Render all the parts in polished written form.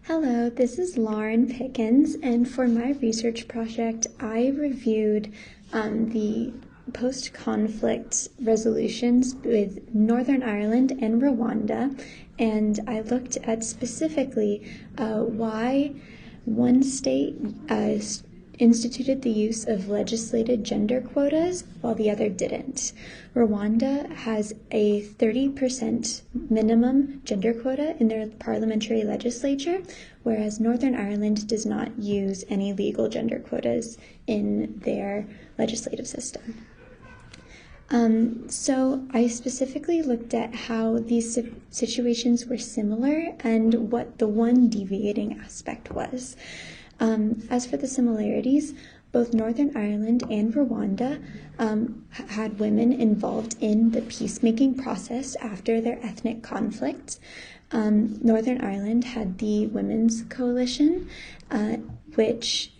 Hello, this is Lauren Pickens, and for my research project, I reviewed the post-conflict resolutions with Northern Ireland and Rwanda, and I looked at specifically why one state instituted the use of legislated gender quotas while the other didn't. Rwanda has a 30% minimum gender quota in their parliamentary legislature, whereas Northern Ireland does not use any legal gender quotas in their legislative system. So I specifically looked at how these situations were similar and what the one deviating aspect was. As for the similarities, both Northern Ireland and Rwanda had women involved in the peacemaking process after their ethnic conflicts. Northern Ireland had the Women's Coalition, which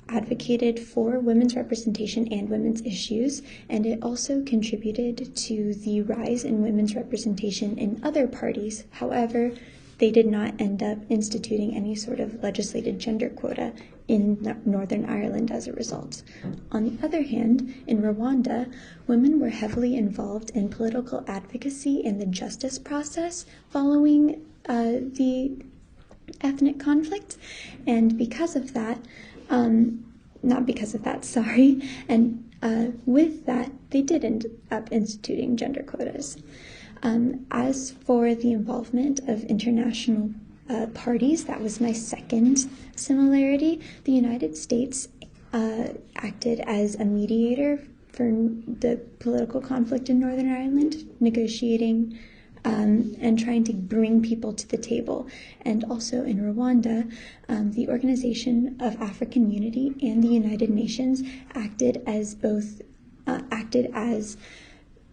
advocated for women's representation and women's issues, and it also contributed to the rise in women's representation in other parties. However, they did not end up instituting any sort of legislated gender quota in Northern Ireland as a result. On the other hand, in Rwanda, women were heavily involved in political advocacy in the justice process following the ethnic conflict, and because of that, with that, they did end up instituting gender quotas. As for the involvement of international parties, that was my second similarity. The United States acted as a mediator for the political conflict in Northern Ireland, negotiating and trying to bring people to the table. And also in Rwanda, the Organization of African Unity and the United Nations acted as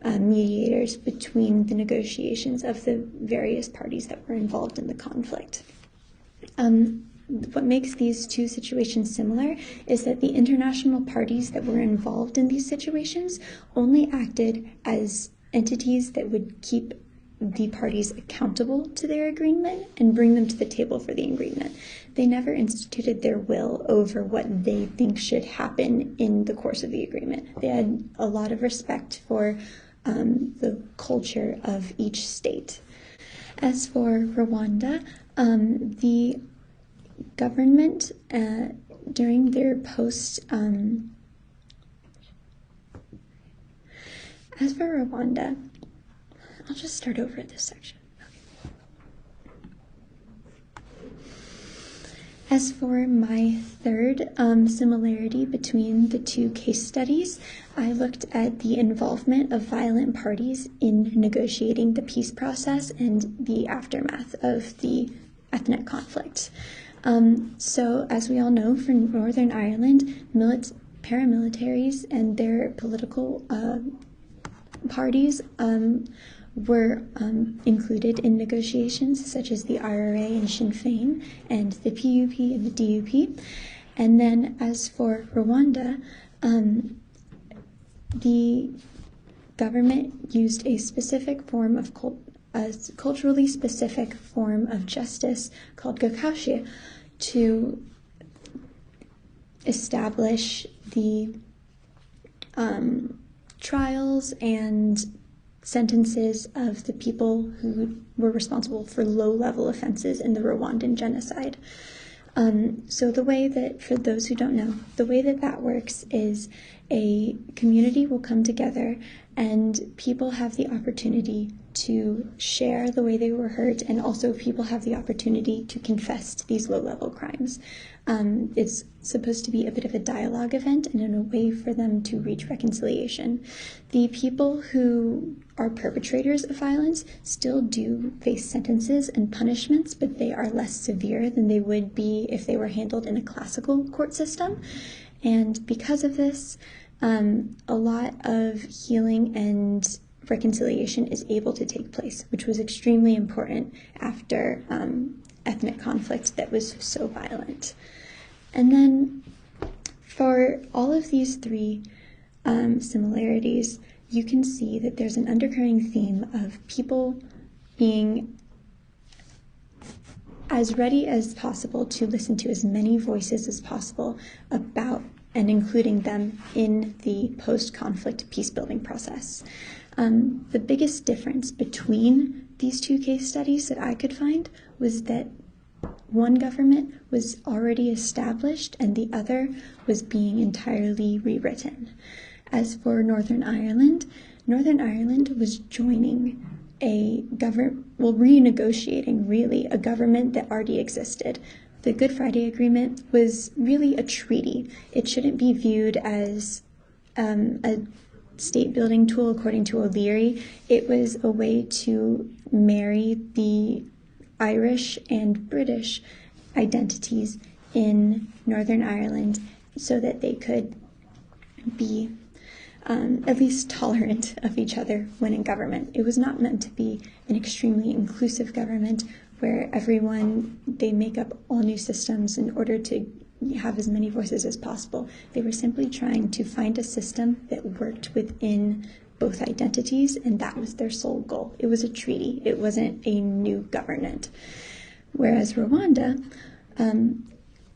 mediators between the negotiations of the various parties that were involved in the conflict. What makes these two situations similar is that the international parties that were involved in these situations only acted as entities that would keep the parties accountable to their agreement and bring them to the table for the agreement. They never instituted their will over what they think should happen in the course of the agreement. They had a lot of respect for the culture of each state. As for Rwanda, the government during their as for Rwanda, I'll just start over this section. As for my third similarity between the two case studies, I looked at the involvement of violent parties in negotiating the peace process and the aftermath of the ethnic conflict. So, as we all know, for Northern Ireland, paramilitaries and their political parties were included in negotiations such as the IRA and Sinn Féin and the PUP and the DUP. And then as for Rwanda, the government used a specific form of culturally specific form of justice called gakashi to establish the trials and sentences of the people who were responsible for low-level offenses in the Rwandan genocide. So the way that, for those who don't know, the way that that works is a community will come together and people have the opportunity to share the way they were hurt, and also people have the opportunity to confess to these low-level crimes. It's supposed to be a bit of a dialogue event and in a way for them to reach reconciliation. The people who are perpetrators of violence still do face sentences and punishments, but they are less severe than they would be if they were handled in a classical court system. And because of this, a lot of healing and reconciliation is able to take place, which was extremely important after ethnic conflict that was so violent. And then for all of these three similarities, you can see that there's an undercurrent theme of people being as ready as possible to listen to as many voices as possible about and including them in the post-conflict peace-building process. The biggest difference between these two case studies that I could find was that one government was already established and the other was being entirely rewritten. As for Northern Ireland was joining renegotiating really a government that already existed. The Good Friday Agreement was really a treaty. It shouldn't be viewed as a state-building tool according to O'Leary. It was a way to marry the Irish and British identities in Northern Ireland so that they could be at least tolerant of each other when in government. It was not meant to be an extremely inclusive government where they make up all new systems in order to have as many voices as possible. They were simply trying to find a system that worked within both identities, and that was their sole goal. It was a treaty. It wasn't a new government. Whereas Rwanda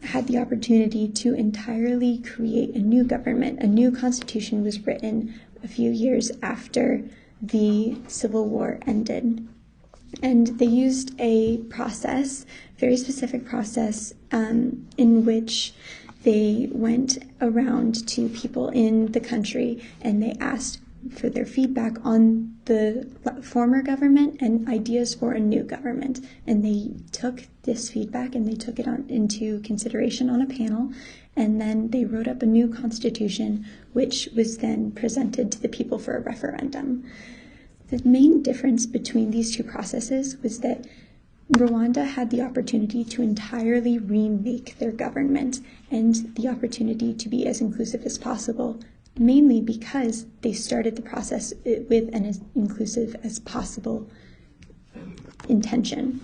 had the opportunity to entirely create a new government. A new constitution was written a few years after the Civil War ended. And they used a process, very specific process, in which they went around to people in the country and they asked for their feedback on the former government and ideas for a new government. And they took this feedback and they took it into consideration on a panel, and then they wrote up a new constitution, which was then presented to the people for a referendum. The main difference between these two processes was that Rwanda had the opportunity to entirely remake their government and the opportunity to be as inclusive as possible, mainly because they started the process with an as inclusive as possible intention.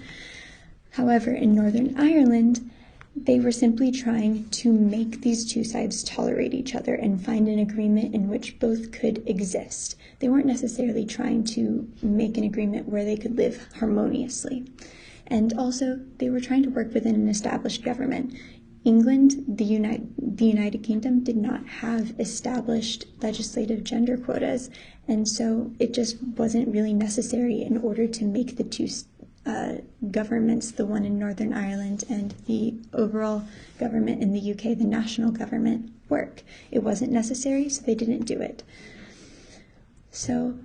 However, in Northern Ireland, they were simply trying to make these two sides tolerate each other and find an agreement in which both could exist. They weren't necessarily trying to make an agreement where they could live harmoniously. And also, they were trying to work within an established government. England, the United Kingdom, did not have established legislative gender quotas, and so it just wasn't really necessary in order to make the two governments, the one in Northern Ireland and the overall government in the UK, the national government, work. It wasn't necessary, so they didn't do it. So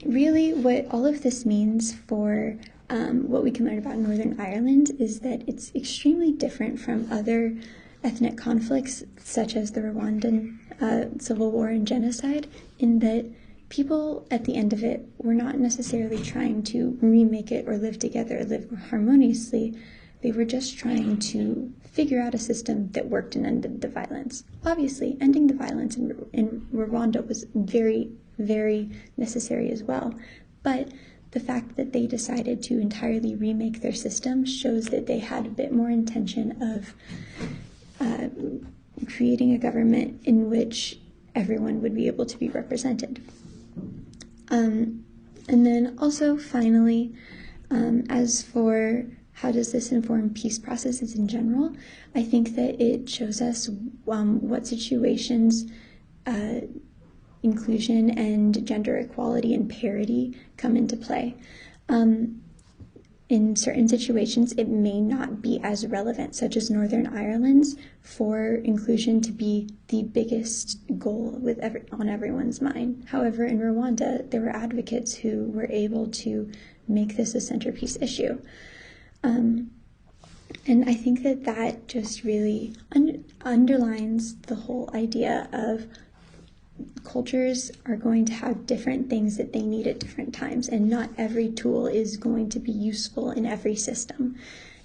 really what all of this means for what we can learn about Northern Ireland is that it's extremely different from other ethnic conflicts such as the Rwandan Civil War and genocide, in that people at the end of it were not necessarily trying to remake it or live together or live harmoniously. They were just trying to figure out a system that worked and ended the violence. Obviously, ending the violence in Rwanda was very, very necessary as well. But the fact that they decided to entirely remake their system shows that they had a bit more intention of creating a government in which everyone would be able to be represented. And then also, finally, as for how does this inform peace processes in general, I think that it shows us what situations inclusion and gender equality and parity come into play. In certain situations, it may not be as relevant, such as Northern Ireland's, for inclusion to be the biggest goal on everyone's mind. However, in Rwanda, there were advocates who were able to make this a centerpiece issue. And I think that just really underlines the whole idea of cultures are going to have different things that they need at different times, and not every tool is going to be useful in every system.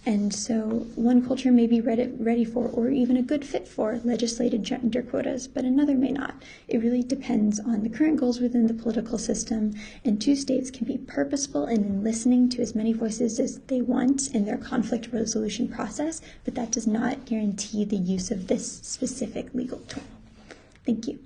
And so one culture may be ready for, or even a good fit for, legislated gender quotas, but another may not. It really depends on the current goals within the political system, and two states can be purposeful in listening to as many voices as they want in their conflict resolution process, but that does not guarantee the use of this specific legal tool. Thank you.